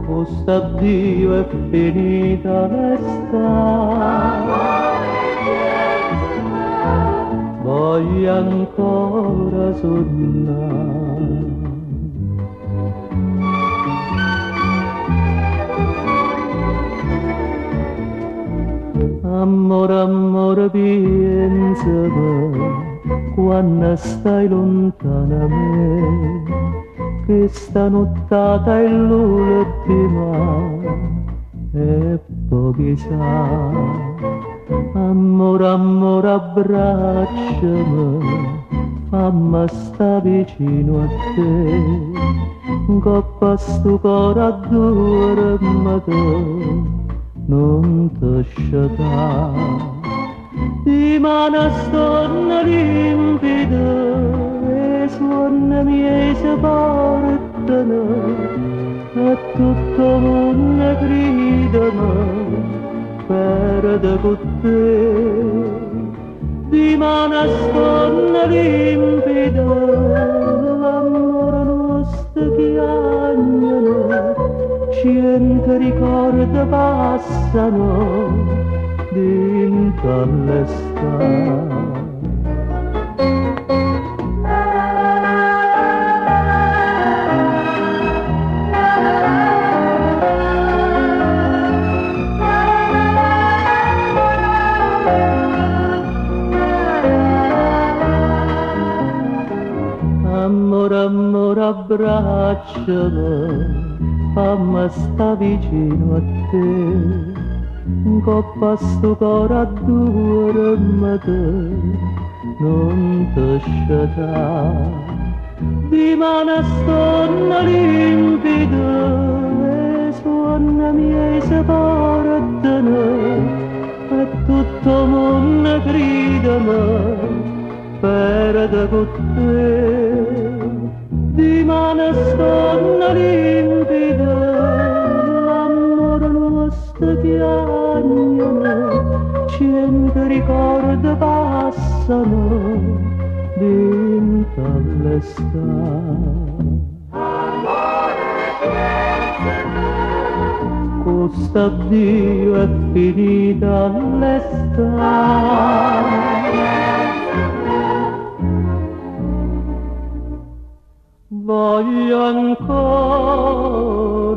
Questo addio è finita l'estate, voglio ancora sognare. Amore, amore, pensami quando stai lontana da me, che stanottata è l'ultima e poi chissà. Amore, amore, abbracciami, fammi sta vicino a te, coppa sto cuore a due ma te non ti sciatà. Di mano stonna limpida e suona miei si portano e tutto il mondo gridano per con te. Di mano stonna limpida l'amore nostro chiagnano, cento ricordi passano dentro all'estate. Amore, amore, abbracciami, fammi sta vicino a te, coppa sto cuore a due ma te non ti sciatà. Di mano stonna limpida e suona miei si portano e tutto il mondo gridano per con te. Di mano stonna limpida l'amore nostro chiagnano, cento ricordi passano dentro all'estate. Questo addio è finita l'estate, voglio ancora